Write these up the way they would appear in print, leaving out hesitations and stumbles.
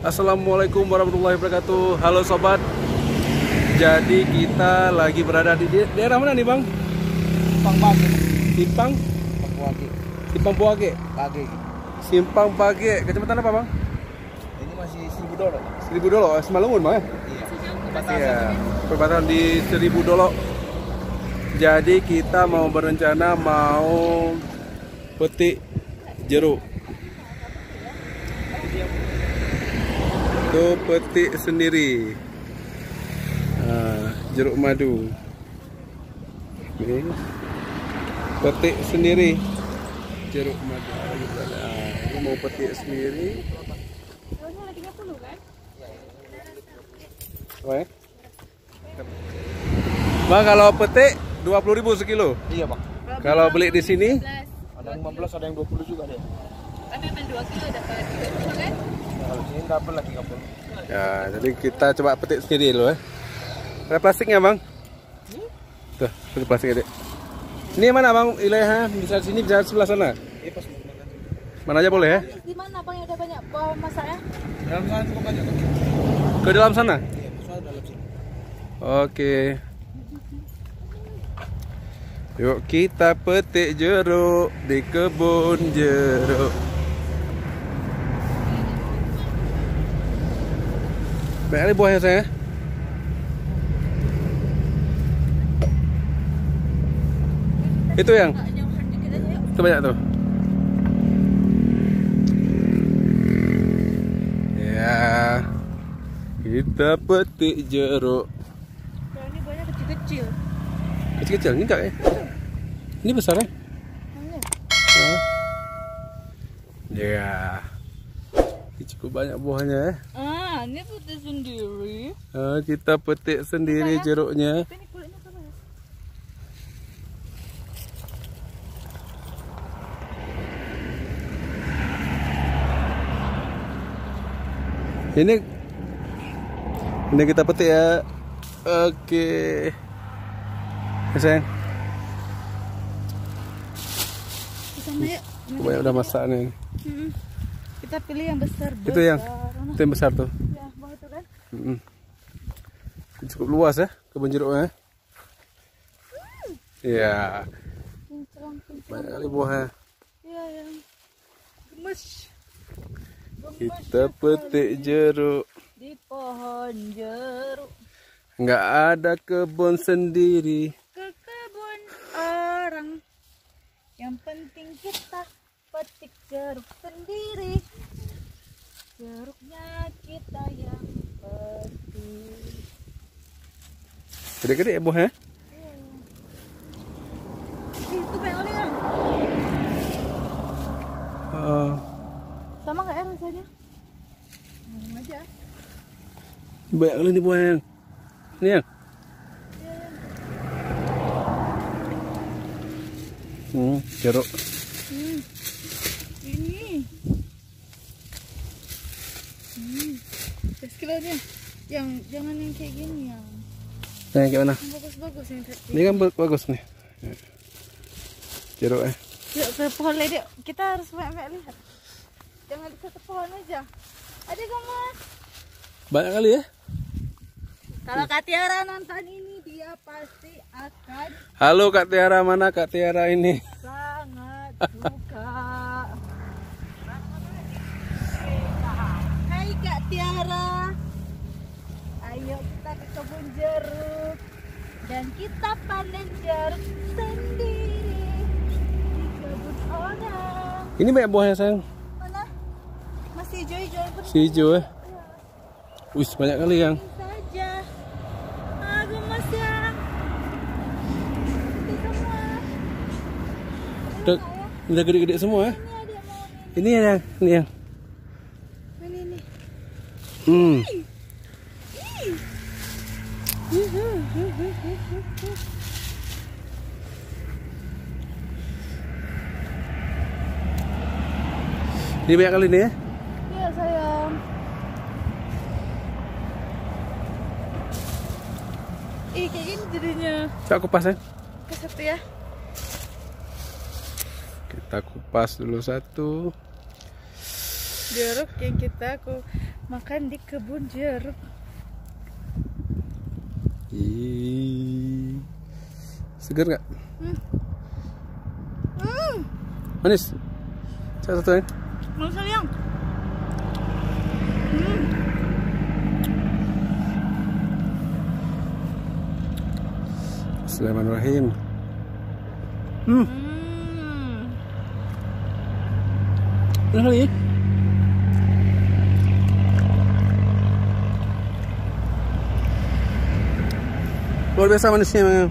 Assalamualaikum warahmatullahi wabarakatuh. Halo sobat. Jadi kita lagi berada di daerah mana nih bang? Simpang Page. Simpang? Page. Simpang Page. Page. Simpang Page. Kecamatan apa bang? Ini masih 1000 dolar. 1000 Dolo. Semalungun bang ya? Iya. Iya. Perbatasan di 1000 Dolo. Jadi kita mau berencana mau petik jeruk. Tuh petik sendiri. Jeruk madu. Ini petik sendiri jeruk madu. Ini mau petik sendiri. Oke. Bang, kalau petik 20.000 sekilo. Iya, Bang. Kalau beli di sini Ada yang 15, ada yang 20 juga deh. Tapi ambil 2 kilo dapat 20 kan? Kalau sini double lah 30. ya, jadi kita coba petik sendiri dulu ya. Ada plastiknya bang? Tuh, itu plastiknya dek. Ini mana bang wilayahnya? Bisa sini, bisa sebelah sana? Iya, pas mau makan. Mana aja boleh ya? Di mana bang yang ada banyak bawa masaknya? Dalam sana cukup banyak, Bang. Ke dalam sana? Iya, soalnya dalam sini. Oke. Yuk kita petik jeruk di kebun jeruk. Banyak kali buahnya saya. Itu yang? Itu banyak tuh. Ya. Kita petik jeruk. Kalau ini buahnya kecil-kecil. Kecil-kecil ini enggak ya? Ini besar ya? Ya. Ini cukup banyak buahnya ya. Ini putih sendiri. Kita petik sendiri jeruknya. Tapi ini kulitnya sama ya? Ini kita petik ya. Oke. Ya, sayang. Kesana yuk. Banyak udah masak nih. Kita pilih yang besar. Itu yang besar tuh. Ya, bawah itu kan? Cukup luas ya kebun jeruknya. Iya. Kinclong. Banyak kali buahnya. Iya, yang gemes. Kita petik jeruk. Di pohon jeruk. Nggak ada kebun sendiri. Ke kebun orang. Yang penting kita petik jeruk sendiri. Jeruknya kita yang petik. Gede-gede ya buahnya. Itu banyak kali ya. Sama nggak ya rasanya? Aja. Banyak kali nih buahnya. Ini yang. Jeruk. Ini. 10 kilonya. Yang jangan yang kayak gini yang. Nah, kayak mana? Yang bagus-bagus yang kayak. Ini kan bagus nih. Jeruk ya. Yuk ke pohon lady. Kita harus banyak lihat. Jangan di satu pohon aja. Ada kamu. Banyak kali ya. Kalau Kak Tiara nonton ini dia pasti akan Halo Kak Tiara, mana Kak Tiara ini? sangat suka. Hai Kak Tiara. Ayo kita ke kebun jeruk dan kita panen jeruk sendiri di kebun orang. Ini banyak buahnya sayang. Mana? Masih hijau-hijau. Si hijau ya. Wih, banyak kali yang. Saja. Gemes ya. Itu semua. Udah gede-gede semua ya. Ini ada yang mau Ini yang. ini. Ini banyak kali nih ya. Iya sayang. Kayak gini jadinya. Coba kupas ya. Ke satu ya. Kita kupas dulu satu. Jeruk yang aku makan di kebun jeruk. Ih, seger nggak? Manis. Satu yang. Mau sayang. Bismillahirrahmanirrahim. Enak kali ya? Luar biasa manisnya memang.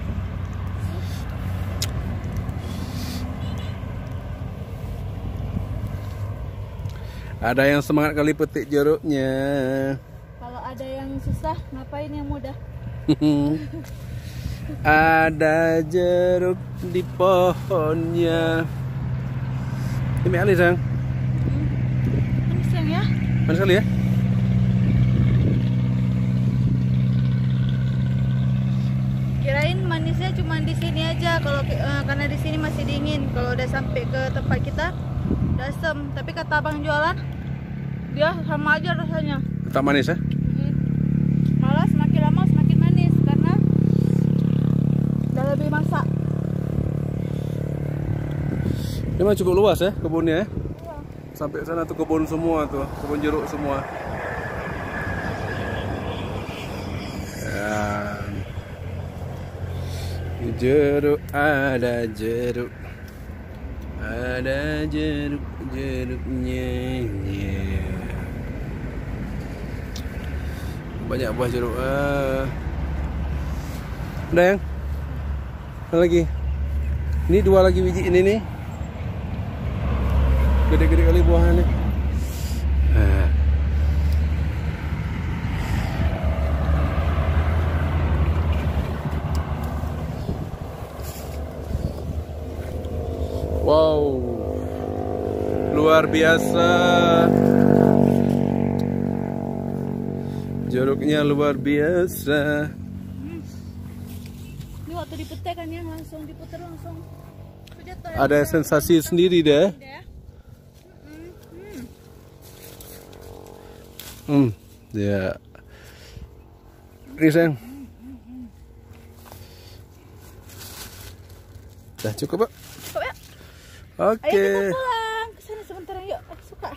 Ada yang semangat kali petik jeruknya. Kalau ada yang susah, ngapain yang mudah? Ada jeruk di pohonnya. Ini Ali sayang. Ini sayang ya. Manis sekali ya. Kirain manisnya cuma di sini aja. Kalau karena di sini masih dingin. Kalau udah sampai ke tempat kita, udah asem. Tapi kata abang jualan, dia sama aja rasanya. Tetap manis ya. Malah semakin lama semakin manis karena udah lebih masak. Ini memang cukup luas ya kebunnya ya. Sampai sana tuh kebun semua tuh, kebun jeruk semua. Ya. Jeruk, ada jeruk. Ada jeruk-jeruknya. Banyak buah jeruk. Udah yang? Ada lagi? Ini 2 lagi biji ini nih. Gede-gede kali buahnya. Wow, luar biasa. Jeruknya luar biasa. Ini waktu dipetik kan ya, langsung diputar langsung. Ada sensasi sendiri deh. Ya. Ini sayang. Dah cukup, Pak? Cukup ya? Oke. Ayo kita pulang. Kesana sebentar yuk. Aku suka.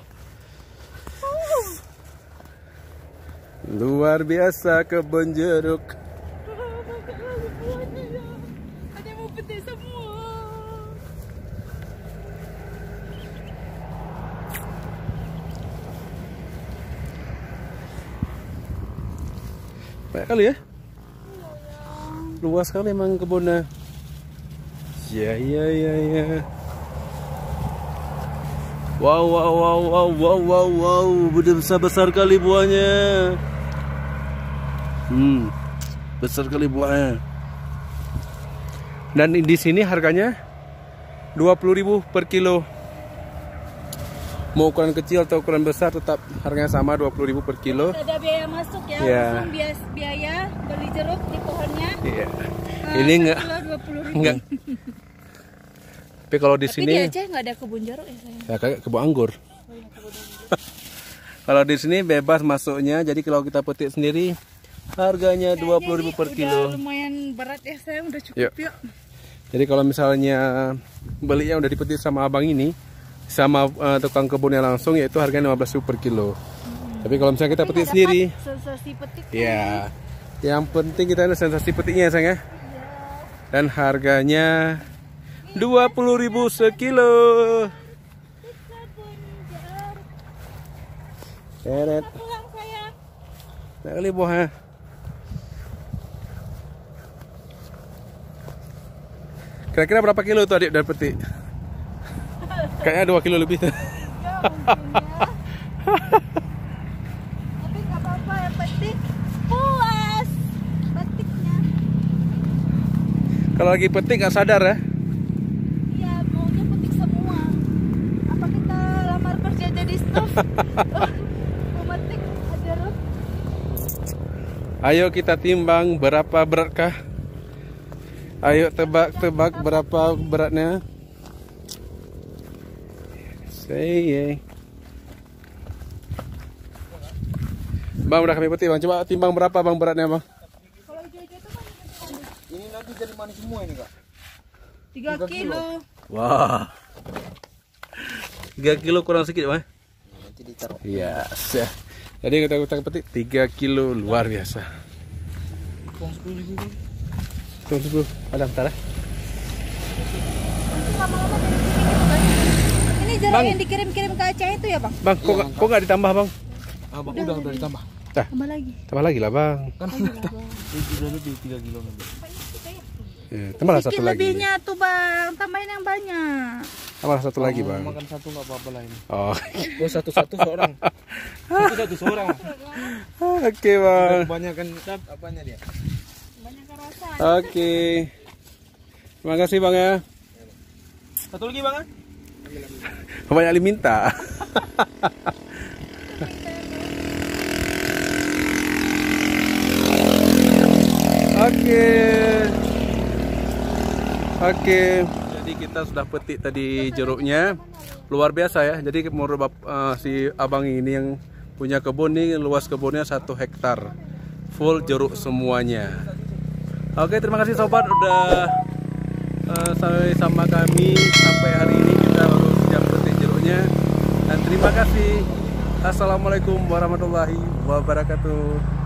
Luar biasa kebun jeruk. Ada yang mau petik semua. Banyak kali ya? Luas sekali emang kebunnya. Ya. Wow. Besar kali buahnya. Besar kali buahnya. Dan di sini harganya 20.000 per kilo. Mau ukuran kecil atau ukuran besar tetap harganya sama 20.000 per kilo. Ada biaya masuk ya, Ya. langsung biaya beli jeruk di pohonnya. Iya. Ini enggak. 20.000. Enggak. Tapi kalau di Tapi sini di Aceh nggak ada kebun jeruk ya sayang. ya kayak kebun anggur. Kalau di sini bebas masuknya, jadi kalau kita petik sendiri harganya 20.000 per kilo. Udah lumayan berat ya sayang, udah cukup Yuk. yuk. Jadi kalau misalnya belinya udah dipetik sama abang ini, sama tukang kebunnya langsung, yaitu harganya 15.000 per kilo. Tapi kalau misalnya kita petik sendiri, Sensasi petik. ya, yang penting kita ada sensasi petiknya sayang ya. Dan harganya 20.000 sekilo. Teret. Pulang sayang. Nah, kali buahnya. Kira-kira berapa kilo tuh adik udah petik? Kayaknya 2 kilo lebih tuh. Ya mungkin ya. Tapi nggak apa-apa, yang penting puas petiknya. Kalau lagi petik nggak sadar ya? Iya, maunya petik semua. Apa kita lamar kerja jadi staff? Pemetik jeruk. Ayo kita timbang berapa beratkah? Ayo tebak-tebak berapa beratnya? Say yeah. Bang udah kami petik bang. Coba timbang berapa bang beratnya bang? Kalau hijau-hijau itu kan Ini nanti jadi manis semua ini kak. 3 kilo. Wah. 3 kilo kurang sedikit bang. Nanti ditaruh. Iya. Jadi kita petik 3 kilo luar biasa. Uang 10.000 kan? Tunggu 10. Ada bentar ya. Lama-lama dari sini gitu kan. Ini jeruk Bang. yang dikirim-kirim ke Aceh itu ya bang? Bang, kok nggak ditambah bang? Bang, udah ditambah. Tambah lagi. Tambah lagi lah bang. Kan udah lebih 3 kilo nanti. Ya, tambahlah Sedikit satu lagi. lebihnya tuh bang, tambahin yang banyak. Tambahlah satu lagi bang. Makan satu nggak apa-apa lah ini. Oh. Oh satu-satu seorang. Satu seorang. Oke bang. Kebanyakan apanya dia? Banyak rasa. Oke. Terima kasih bang ya. Satu lagi bang? Banyak diminta. Oke. Jadi kita sudah petik tadi jeruknya. Luar biasa ya. Jadi menurut si abang ini yang punya kebun nih, luas kebunnya 1 hektar. Full jeruk semuanya. Oke, terima kasih sobat udah sampai sama kami sampai hari ini kita baru siap petik jeruknya. Dan terima kasih. Assalamualaikum warahmatullahi wabarakatuh.